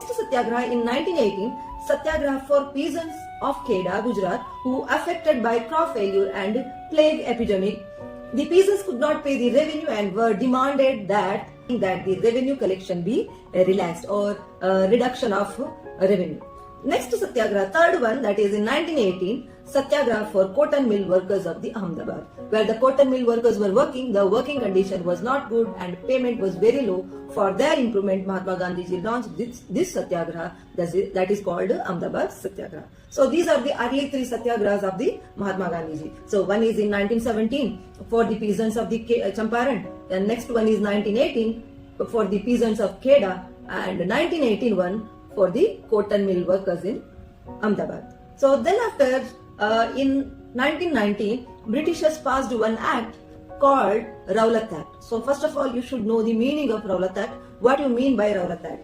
Satyagraha in 1918, Satyagraha for peasants of Kheda, Gujarat, who affected by crop failure and plague epidemic. The peasants could not pay the revenue and were demanded that the revenue collection be relaxed or reduction of revenue. Next Satyagraha, third one, that is in 1918, Satyagraha for cotton mill workers of the Ahmedabad, where the cotton mill workers were working, the working condition was not good and payment was very low. For their improvement, Mahatma Gandhi ji launched this Satyagraha, that is called Ahmedabad Satyagraha. So these are the early three Satyagrahas of the Mahatma Gandhi ji. So one is in 1917 for the peasants of the Champaran, and next one is 1918 for the peasants of Kheda, and 1981 for the cotton mill workers in Ahmedabad. So then after, in 1919, Britishers passed one act called Rowlatt Act. So first of all, you should know the meaning of Rowlatt Act. What you mean by Rowlatt Act?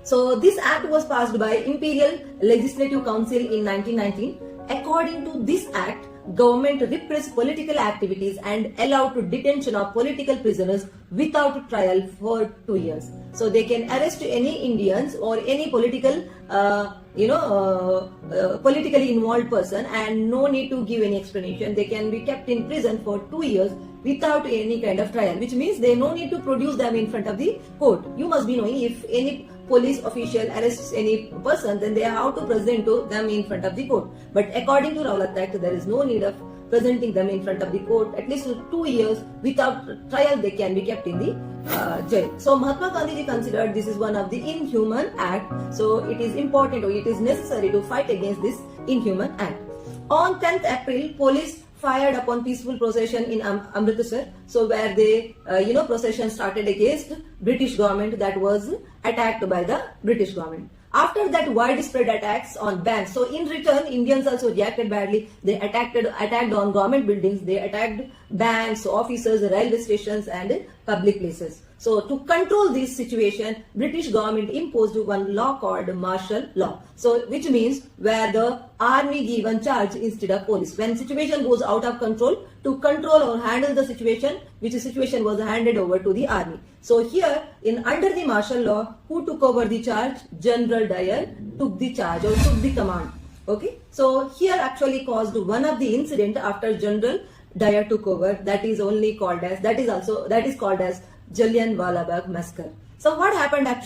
So this act was passed by Imperial Legislative Council in 1919. According to this act, government repressed political activities and allowed to detention of political prisoners without trial for 2 years. So they can arrest any Indians or any political, politically involved person, and no need to give any explanation. They can be kept in prison for 2 years without any kind of trial, which means they no need to produce them in front of the court. You must be knowing, if any police official arrests any person, then they have to present to them in front of the court. But according to Rowlatt Act, there is no need of presenting them in front of the court. At least 2 years without trial, they can be kept in the jail. So Mahatma Gandhi ji considered this is one of the inhuman act. So it is important, or it is necessary to fight against this inhuman act. On 10th April, police fired upon peaceful procession in Amritsar. So where they, procession started against British government that was attacked by the British government. After that, widespread attacks on banks. So in return, Indians also reacted badly. They attacked on government buildings. They attacked banks, offices, railway stations, and public places. So to control this situation, British government imposed one law called martial law. So which means where the army given charge instead of police. When situation goes out of control, to control or handle the situation, which situation was handed over to the army. So here, under the martial law, who took over the charge? General Dyer took the charge or took the command. Okay. So here actually caused one of the incident after General Dyer took over. That is called as Jallianwala Bagh massacre. So what happened actually?